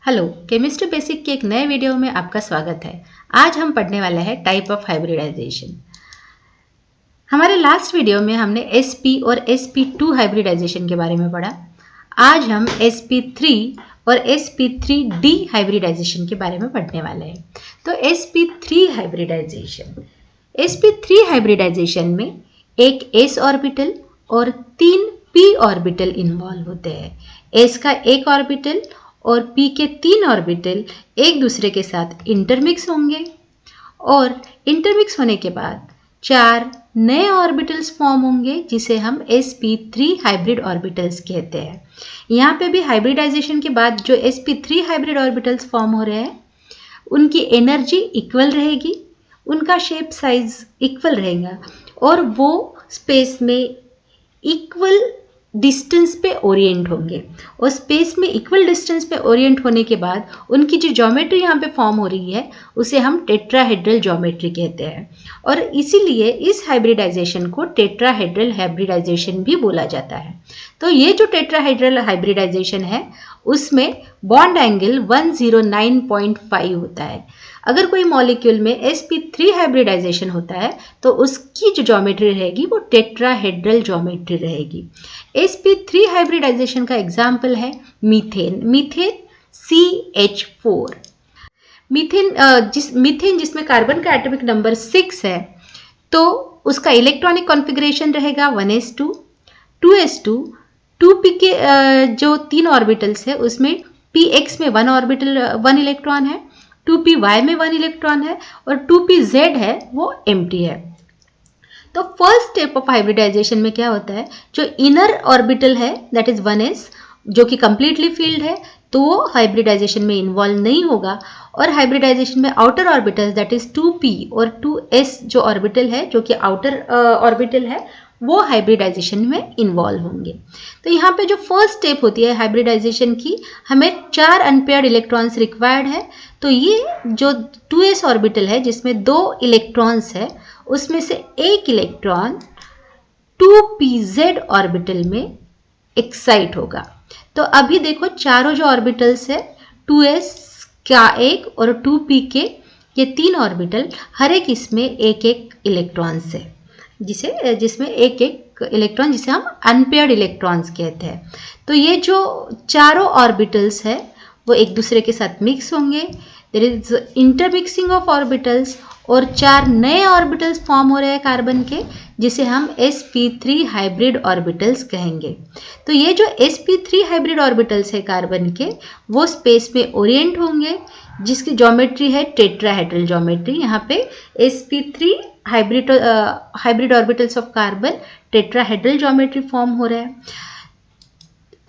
Hello, chemistry basic के एक नए वीडियो में आपका स्वागत है। आज हम पढ़ने वाले हैं टाइप ऑफ हाइब्रिडाइजेशन। हमारे लास्ट वीडियो में हमने sp और sp2 हाइब्रिडाइजेशन के बारे में पढ़ा। आज हम sp3 और sp3d हाइब्रिडाइजेशन के बारे में पढ़ने वाले हैं। तो sp3 हाइब्रिडाइजेशन में एक s ऑर्बिटल और 3 p ऑर्बिटल इन्वॉल्व होते हैं। s का एक ऑर्बिटल और p के 3 ऑर्बिटल एक दूसरे के साथ इंटरमिक्स होंगे और इंटरमिक्स होने के बाद 4 नए ऑर्बिटल्स फॉर्म होंगे जिसे हम sp3 हाइब्रिड ऑर्बिटल्स कहते हैं। यहाँ पे भी हाइब्रिडाइजेशन के बाद जो sp3 हाइब्रिड ऑर्बिटल्स फॉर्म हो रहे हैं उनकी एनर्जी इक्वल रहेगी, उनका शेप साइज इक्वल रहेगा और वो स्पेस में इक्वल डिस्टेंस पे ओरिएंट होंगे। और स्पेस में इक्वल डिस्टेंस पे ओरिएंट होने के बाद उनकी जो ज्योमेट्री यहाँ पे फॉर्म हो रही है उसे हम टेट्राहेड्रल ज्योमेट्री कहते हैं और इसीलिए इस हाइब्रिडाइजेशन को टेट्राहेड्रल हाइब्रिडाइजेशन भी बोला जाता है। तो ये जो टेट्राहेड्रल हाइब्रिडाइजेशन है उसमें बॉन्ड एंगल 109.5 होता है। अगर कोई मॉलिक्यूल में sp3 हाइब्रिडाइजेशन होता है तो उसकी जो ज्योमेट्री रहेगी वो टेट्राहेड्रल ज्योमेट्री रहेगी। sp3 हाइब्रिडाइजेशन का एग्जाम्पल है मीथेन CH4। मीथेन जिसमें कार्बन का एटॉमिक नंबर 6 है तो उसका इलेक्ट्रॉनिक कॉन्फ़िगरेशन रहेगा 1s2 2s2 2p के जो 3 ऑर्बिटल्स है उसमें px में 1 इलेक्ट्रॉन है, 2py में 1 इलेक्ट्रॉन है और 2pz है वो एम्प्टी है। तो फर्स्ट स्टेप ऑफ हाइब्रिडाइजेशन में क्या होता है, जो इनर ऑर्बिटल है दैट इज 1s जो कि कंप्लीटली फील्ड है तो वो हाइब्रिडाइजेशन में इन्वॉल्व नहीं होगा और हाइब्रिडाइजेशन में outer orbital that is 2p और 2s जो ऑर्बिटल है जो कि आउटर ऑर्बिटल है वो हाइब्रिडाइजेशन में इन्वॉल्व होंगे। तो यहाँ पे जो फर्स्ट स्टेप होती है हाइब्रिडाइजेशन की, हमें 4 अनपेयर्ड इलेक्ट्रॉन्स रिक्वायर्ड है। तो ये जो 2s ऑर्बिटल है जिसमें 2 इलेक्ट्रॉन्स है उसमें से एक इलेक्ट्रॉन 2pz ऑर्बिटल में एक्साइट होगा। तो अभी देखो चारों जो ऑर्बिटल्स है 2s का एक और 2p के ये 3 ऑर्बिटल हर एक इसमें एक एक इलेक्ट्रॉन्स है जिसमें एक एक इलेक्ट्रॉन जिसे हम अनपेयर्ड इलेक्ट्रॉन्स कहते हैं। तो ये जो चारों ऑर्बिटल्स है वो एक दूसरे के साथ मिक्स होंगे, there is intermixing of orbitals और 4 नए ऑर्बिटल्स फॉर्म हो रहे हैं कार्बन के जिसे हम sp3 हाइब्रिड ऑर्बिटल्स कहेंगे। तो ये जो sp3 हाइब्रिड ऑर्बिटल्स है कार्बन के वो स्पेस में ओरिएंट होंगे जिसकी ज्योमेट्री है टेट्राहेड्रल ज्योमेट्री। यहाँ पे sp3 hybrid orbitals of carbon tetrahedral geometry form हो रहा है।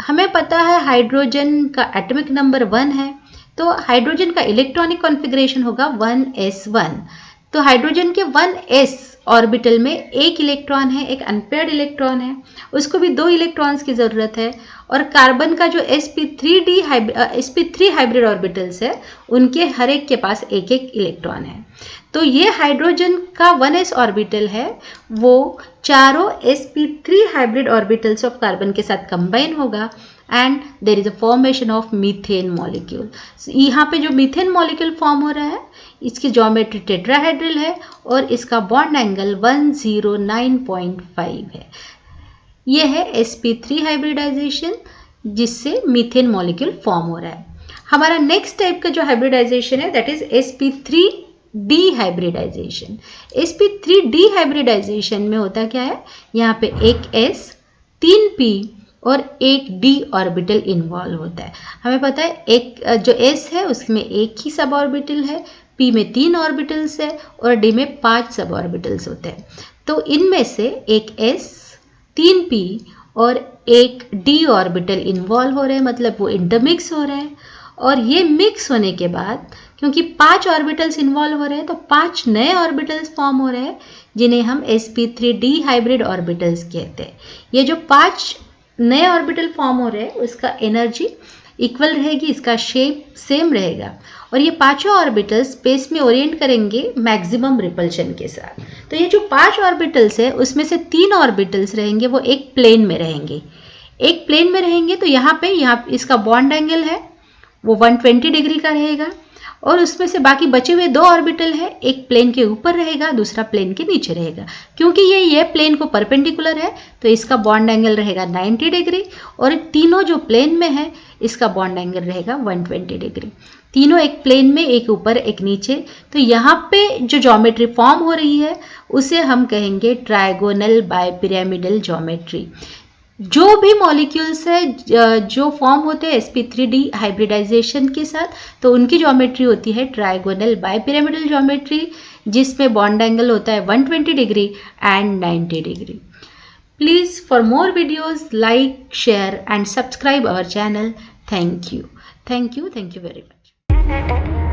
हमें पता है हाइड्रोजन का एटॉमिक नंबर 1 है तो हाइड्रोजन का इलेक्ट्रॉनिक कॉन्फ़िगरेशन होगा 1s1। तो हाइड्रोजन के 1s ऑर्बिटल में एक इलेक्ट्रॉन है, एक अनपेयर्ड इलेक्ट्रॉन है, उसको भी 2 इलेक्ट्रॉन्स की ज़रूरत है। और कार्बन का जो sp3 हाइब्रिड ऑर्बिटल्स है उनके हर एक के पास एक एक इलेक्ट्रॉन है। तो ये हाइड्रोजन का 1s ऑर्बिटल है वो चारों sp3 hybrid orbitals of carbon के साथ कंबाइन होगा and there is a formation of methane molecule. यहाँ पे जो मीथेन मॉलिक्यूल फॉर्म हो रहा है इसकी ज्योमेट्री टेट्राहेड्रल है और इसका बॉन्ड एंगल 109.5 है। यह है sp3 हाइब्रिडाइजेशन जिससे मीथेन मॉलिक्यूल फॉर्म हो रहा है। हमारा नेक्स्ट टाइप का जो हाइब्रिडाइजेशन है that is sp3d hybridisation. sp3d hybridisation में होता क्या है, यहाँ पे एक s 3p और एक d ऑर्बिटल इन्वॉल्व होता है। हमें पता है एक जो s है उसमें एक ही सब ऑर्बिटल है, p में 3 ऑर्बिटल्स है और d में 5 सब ऑर्बिटल्स होते हैं। तो इनमें से एक s 3p और एक d ऑर्बिटल इन्वॉल्व हो रहे हैं, मतलब वो इंटरमिक्स हो रहे हैं। और ये मिक्स होने के बाद क्योंकि 5 ऑर्बिटल्स इन्वॉल्व हो रहे हैं तो 5 नए ऑर्बिटल्स फॉर्म हो रहे हैं जिन्हें हम sp3d हाइब्रिड ऑर्बिटल्स कहते हैं। ये जो 5 नए ऑर्बिटल फॉर्म हो रहे हैं उसका एनर्जी इक्वल रहेगी, इसका शेप सेम रहेगा और ये पांचों ऑर्बिटल स्पेस में ओरिएंट करेंगे मैक्सिमम रिपल्शन के साथ। तो ये जो 5 ऑर्बिटल्स है उसमें से 3 ऑर्बिटल्स रहेंगे वो एक प्लेन में रहेंगे, तो यहाँ पे इसका बॉन्ड एंगल है वो 120 डिग्री का रहेगा और उसमें से बाकी बचे हुए 2 ऑर्बिटल है, एक प्लेन के ऊपर रहेगा, दूसरा प्लेन के नीचे रहेगा। क्योंकि ये प्लेन को परपेंडिकुलर है तो इसका बॉन्ड एंगल रहेगा 90 डिग्री और तीनों जो प्लेन में है इसका बॉन्ड एंगल रहेगा 120 डिग्री। तीनों एक प्लेन में, एक ऊपर एक नीचे। तो यहाँ पे जो ज्योमेट्री फॉर्म हो रही है उसे हम कहेंगे ट्रायगोनल बाइपिरामिडल ज्योमेट्री। जो भी मॉलिक्यूल्स है जो फॉर्म होते हैं sp3d हाइब्रिडाइजेशन के साथ, तो उनकी ज्योमेट्री होती है ट्रायगोनल बाइपिरामिडल ज्योमेट्री, जिसमें बॉन्ड एंगल होता है 120 degree and 90 degree. Please for more videos like, share and subscribe our channel. Thank you very much.